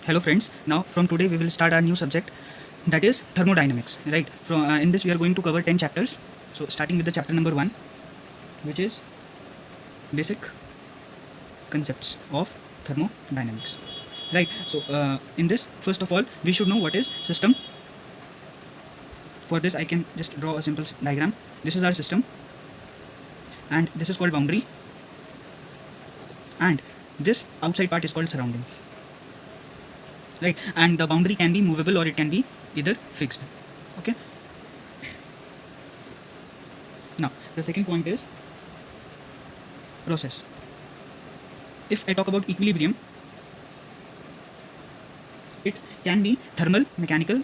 Hello friends, now from today we will start our new subject, that is thermodynamics, right? From in this we are going to cover 10 chapters. So starting with the chapter number 1, which is basic concepts of thermodynamics, right? So in this, first of all, we should know what is system. For this I can just draw a simple diagram. This is our system and this is called boundary, and this outside part is called surrounding, right? And the boundary can be movable or it can be either fixed. Okay, now the second point is process. If I talk about equilibrium, it can be thermal, mechanical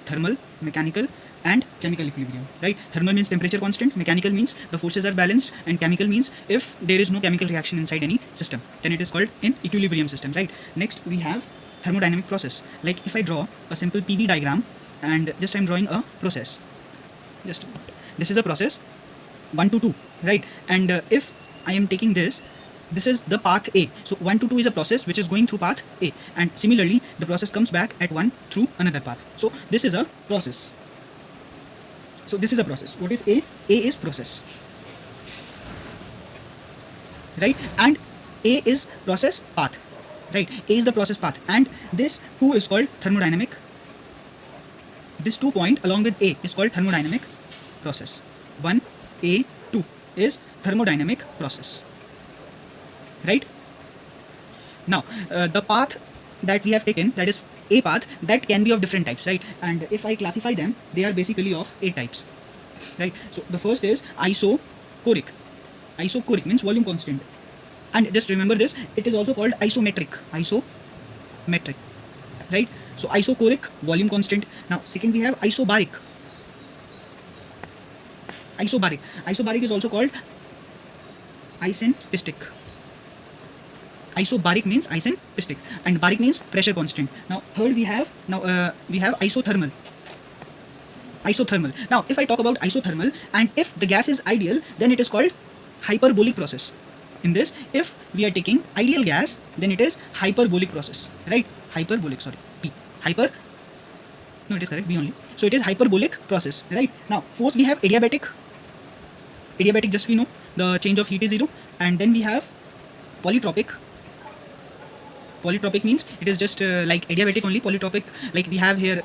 and chemical equilibrium, right? Thermal means temperature constant, mechanical means the forces are balanced, and chemical means if there is no chemical reaction inside any system, then it is called an equilibrium system, right? Next we have thermodynamic process. Like if I draw a simple PV diagram and just I'm drawing a process, just this is a process 1 to 2, right? And if I am taking this is the path A. So 1 to 2 is a process which is going through path A, and similarly the process comes back at 1 through another path. So this is a process. So this is a process. What is A? A is process, right? And A is process path, right? A is the process path, and this 2 is called thermodynamic. This 2 point along with A is called thermodynamic process. 1, A, 2 is thermodynamic process, right? Now the path that we have taken, that is A path, that can be of different types, right? And if I classify them, they are basically of 8 types, right? So the first is isochoric. Isochoric means volume constant, and just remember this, it is also called isometric, right? So isochoric, volume constant. Now second we have isobaric. Isobaric is also called isenpistic. Isobaric means isenpistic, and baric means pressure constant. Now third we have isothermal. Now if I talk about isothermal, and if the gas is ideal, then it is called hyperbolic process. In this, if we are taking ideal gas, then it is hyperbolic process, right? Hyperbolic, sorry, P. Hyper, no, it is correct, B only. So it is hyperbolic process, right? Now fourth we have adiabatic. Adiabatic, just we know the change of heat is 0. And then we have polytropic. Polytropic means it is just like adiabatic only. Polytropic, like we have here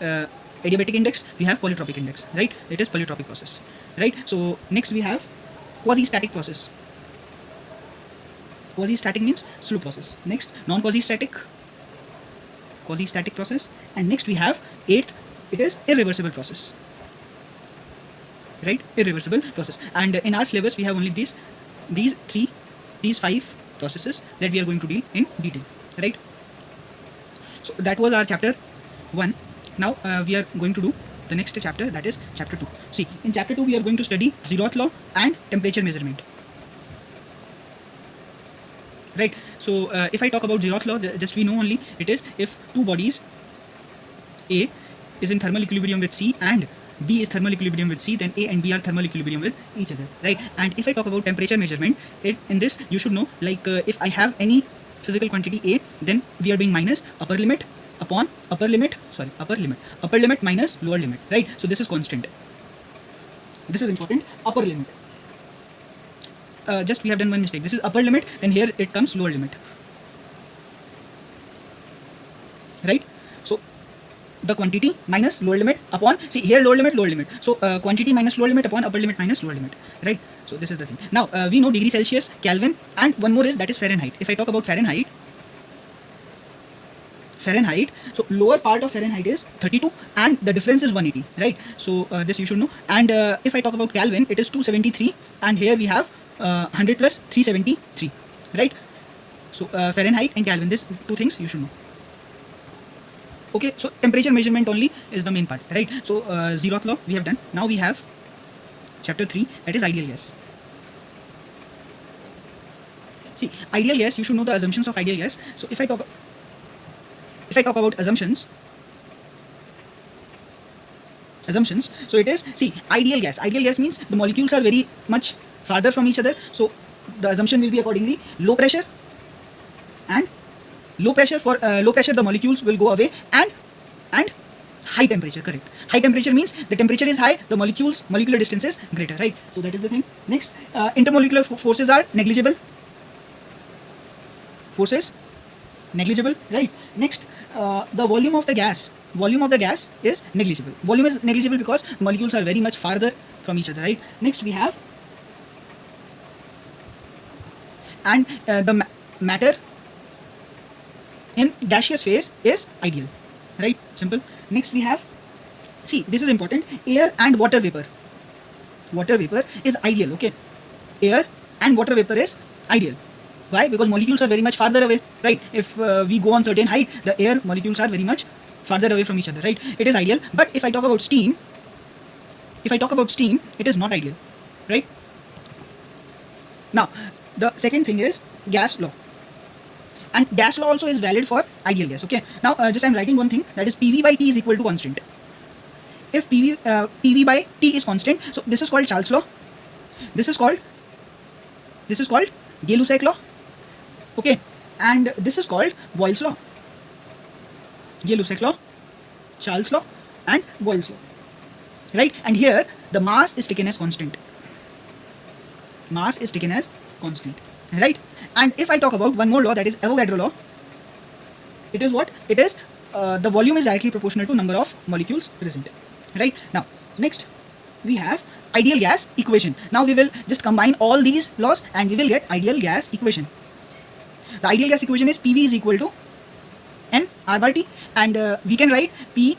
adiabatic index, we have polytropic index, right? It is polytropic process, right? So next we have quasi-static process. Quasi-static means slow process. Next, non-quasi-static, quasi-static process. And next we have eighth, it is irreversible process, right? Irreversible process. And in our syllabus we have only these 5 processes that we are going to deal in detail, right? So that was our chapter 1. Now we are going to do the next chapter, that is chapter 2. See, in chapter 2 we are going to study zeroth law and temperature measurement, right? So if I talk about zeroth law, just we know only it is if two bodies, A is in thermal equilibrium with C and B is thermal equilibrium with C, then A and B are thermal equilibrium with each other, right? And if I talk about temperature measurement, in this you should know, like if I have any physical quantity A, then we are doing minus upper limit upon upper limit minus lower limit, right? So this is constant. This is important. Upper limit. Just we have done one mistake. This is upper limit, then here it comes lower limit, right? So the quantity minus lower limit upon, see here lower limit. So quantity minus lower limit upon upper limit minus lower limit, right? So this is the thing. Now we know degree Celsius, Kelvin, and one more is, that is Fahrenheit. If I talk about Fahrenheit, so lower part of Fahrenheit is 32 and the difference is 180, right? So this you should know. And if I talk about Kelvin, it is 273, and here we have 100 plus 373, right? So Fahrenheit and Kelvin, these two things you should know. Okay, so temperature measurement only is the main part, right? So zeroth law we have done. Now we have chapter 3, that is ideal gas. See, ideal gas, you should know the assumptions of ideal gas. So if I talk about assumptions, so it is, see, ideal gas means the molecules are very much farther from each other, so the assumption will be accordingly low pressure and Low pressure, for low pressure the molecules will go away, and high temperature, correct. High temperature means the temperature is high, the molecular distance is greater, right? So that is the thing. Next, intermolecular forces are negligible. Forces negligible, right? Next, the volume of the gas is negligible. Volume is negligible because molecules are very much farther from each other, right? Next we have, and the matter in gaseous phase is ideal, right? Simple. Next we have, see, this is important, air and water vapor. Water vapor is ideal, okay? Air and water vapor is ideal. Why? Because molecules are very much farther away, right? If we go on certain height, the air molecules are very much farther away from each other, right? It is ideal. But if I talk about steam, it is not ideal, right? Now, the second thing is gas law. And gas law also is valid for ideal gas, okay? Now, just I'm writing one thing, that is PV by T is equal to constant. If PV by T is constant, so this is called Charles law. This is called Gay-Lussac law, okay? And this is called Boyle's law. Gay-Lussac law, Charles law, and Boyle's law, right? And here the mass is taken as constant. Mass is taken as constant, right? And if I talk about one more law, that is Avogadro law, it is what? It is the volume is directly proportional to number of molecules present, right? Now, next we have ideal gas equation. Now we will just combine all these laws and we will get ideal gas equation. The ideal gas equation is PV is equal to N R by T, and we can write PV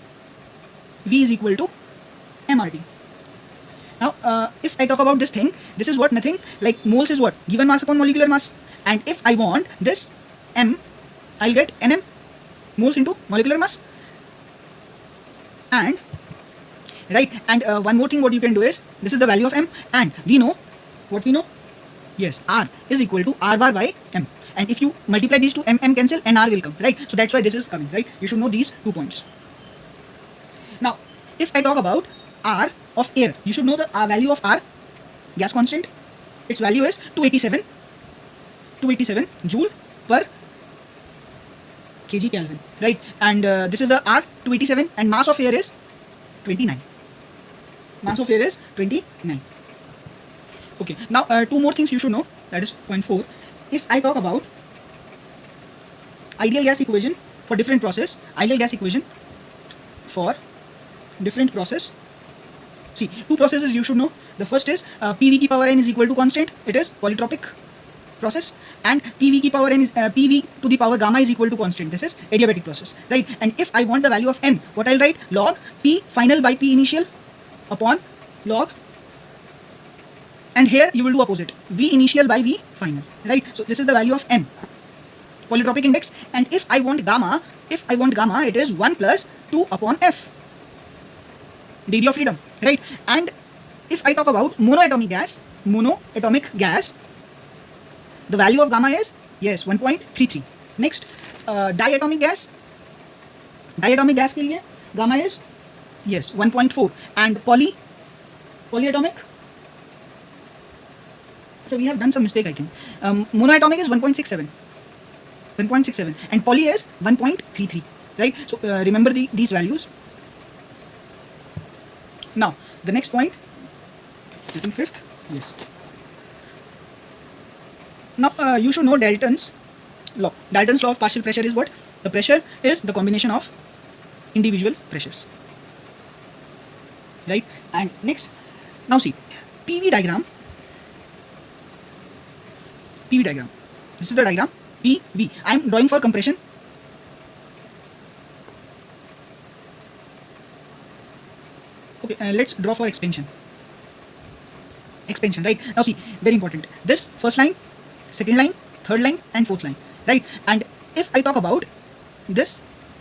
is equal to MRT. Now, if I talk about this thing, this is what? Nothing like moles is what? Given mass upon molecular mass. And if I want this M, I'll get NM, moles into molecular mass. And right, and one more thing what you can do is, this is the value of M, and we know what we know. Yes, R is equal to R bar by M. And if you multiply these two, M cancel and R will come, right? So that's why this is coming, right? You should know these 2 points. Now, if I talk about R of air, you should know the value of R, gas constant. Its value is 287 joule per kg Kelvin, right? And this is the R, 287, and mass of air is 29. Mass of air is 29. Okay, now 2 more things you should know, that is point 4. If I talk about ideal gas equation for different process, ideal gas equation for different process, see, 2 processes you should know. The first is PV ki power n is equal to constant, it is polytropic process, and PV ki power n is PV to the power gamma is equal to constant, this is adiabatic process, right? And if I want the value of n, what I'll write? Log P final by P initial upon log, and here you will do opposite, V initial by V final, right? So this is the value of n, polytropic index. And if I want gamma, it is 1 plus 2 upon F, degree of freedom, right? And if I talk about monoatomic gas, the value of gamma is, yes, 1.33. Next, diatomic gas के लिए gamma is, yes, 1.4. And polyatomic, so we have done some mistake, I think. Monoatomic is 1.67, and poly is 1.33, right? So remember these values. Now the next point, I think 5th, yes. Now you should know Dalton's law. Dalton's law of partial pressure is what? The pressure is the combination of individual pressures, right? And next, now see, PV diagram. This is the diagram, PV. I am drawing for compression. Okay, let's draw for expansion. Right? Now see, very important. This first line, second line, third line, and fourth line, right? And if I talk about this,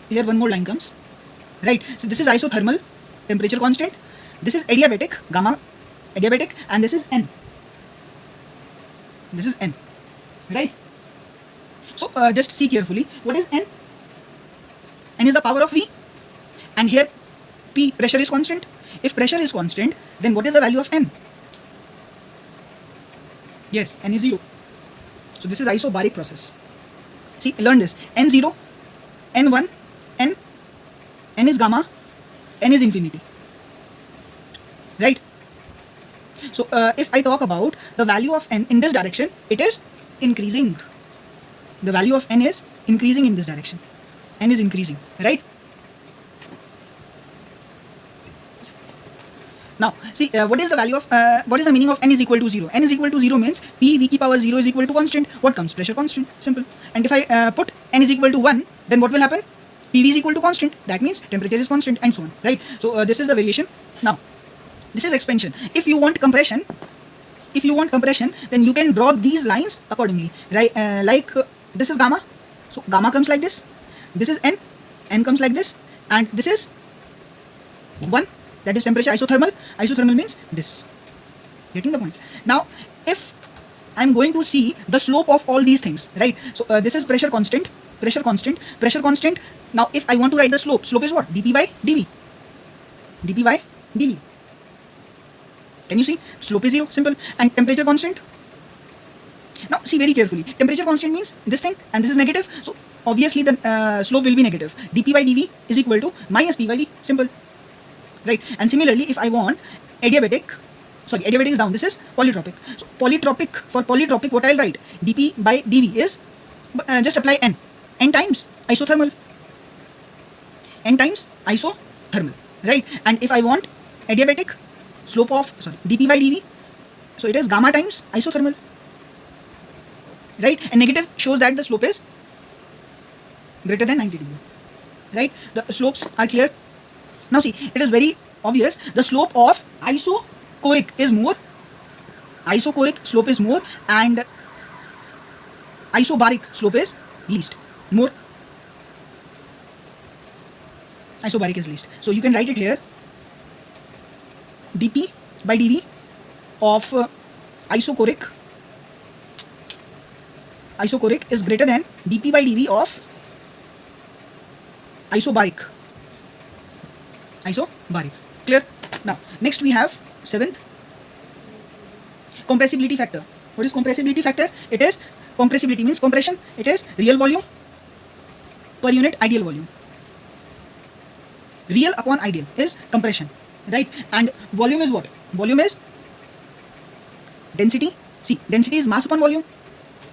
here one more line comes, right? So this is isothermal, temperature constant. This is adiabatic, gamma adiabatic, and this is N. Right? So just see carefully, what is N? N is the power of V, and here P, pressure is constant. If pressure is constant, then what is the value of N? Yes, N is 0. So this is isobaric process. See, learn this. N0, N1, N is gamma, N is infinity. Right? So if I talk about the value of N in this direction, it is increasing. The value of N is increasing in this direction. N is increasing, right? Now, see, what is the value of, what is the meaning of N is equal to 0? N is equal to 0 means P V ki power 0 is equal to constant. What comes? Pressure constant. Simple. And if I put N is equal to 1, then what will happen? PV is equal to constant. That means temperature is constant and so on, right? So this is the variation. Now, this is expansion. If you want compression, then you can draw these lines accordingly, right? This is gamma. So gamma comes like this. This is N comes like this, and this is 1. That is temperature isothermal. Isothermal means this. Getting the point? Now, if I'm going to see the slope of all these things, right? So this is pressure constant. Now, if I want to write the slope is what? dP by dV. dP by dV. Can you see? Slope is 0. Simple. And temperature constant. Now, see very carefully. Temperature constant means this thing, and this is negative. So obviously the slope will be negative. dP by dV is equal to minus P by V. Simple. Right? And similarly, if I want adiabatic is down. This is polytropic. So for polytropic, what I'll write? dP by dV is just apply N times isothermal. Right? And if I want adiabatic, slope of dP by dV, so it is gamma times isothermal. Right? And negative shows that the slope is greater than 90 degree. Right? The slopes are clear. Now see, it is very obvious. The slope of isochoric is more. Isochoric slope is more, and isobaric slope is least. More. Isobaric is least. So you can write it here. dP by dV of isochoric is greater than dP by dV of isobaric. Clear? Now, next we have 7th, compressibility factor. What is compressibility factor? It is compressibility means compression. It is real volume per unit ideal volume. Real upon ideal is compression, right? And volume is what? Volume is density. See, density is mass upon volume.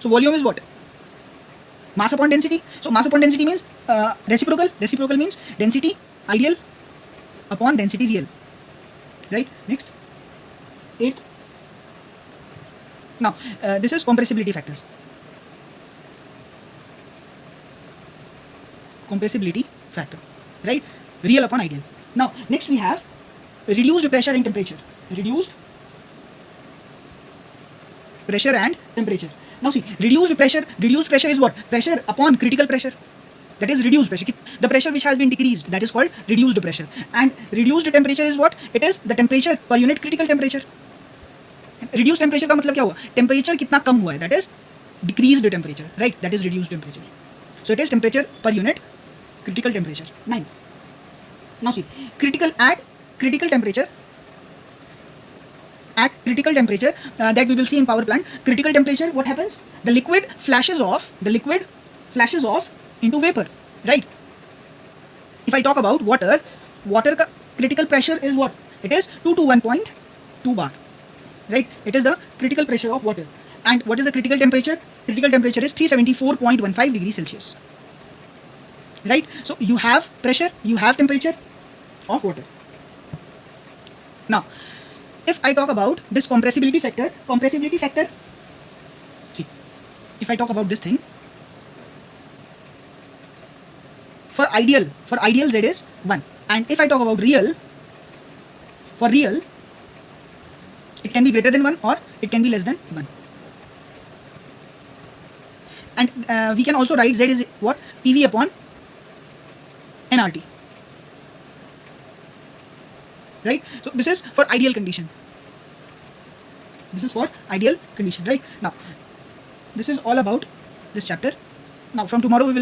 So volume is what? Mass upon density. So mass upon density means reciprocal. Reciprocal means density ideal upon density real. Right? Next. 8th. Now, this is compressibility factor. Compressibility factor. Right? Real upon ideal. Now, next we have reduced pressure and temperature. Reduced pressure and temperature. Now see, reduced pressure is what? Pressure upon critical pressure. That is reduced pressure. The pressure which has been decreased, that is called reduced pressure. And reduced temperature is what? It is the temperature per unit critical temperature. Reduced temperature का मतलब क्या हुआ? Temperature कितना कम हुआ है? That is decreased temperature, right? That is reduced temperature. So it is temperature per unit critical temperature. 9. Now see, at critical temperature that we will see in power plant. Critical temperature, what happens? The liquid flashes off into vapor, right? If I talk about water ka critical pressure is what? It is 2 to 1.2 bar, right? It is the critical pressure of water. And what is the critical temperature? Critical temperature is 374.15 degrees Celsius, right? So you have pressure, you have temperature of water. Now, if I talk about this compressibility factor, see, if I talk about this thing, for ideal Z is 1, and if I talk about real, for real, it can be greater than 1 or it can be less than 1. And we can also write Z is what? PV upon nRT. Right? So this is for ideal condition. Right? Now, this is all about this chapter. Now, from tomorrow we will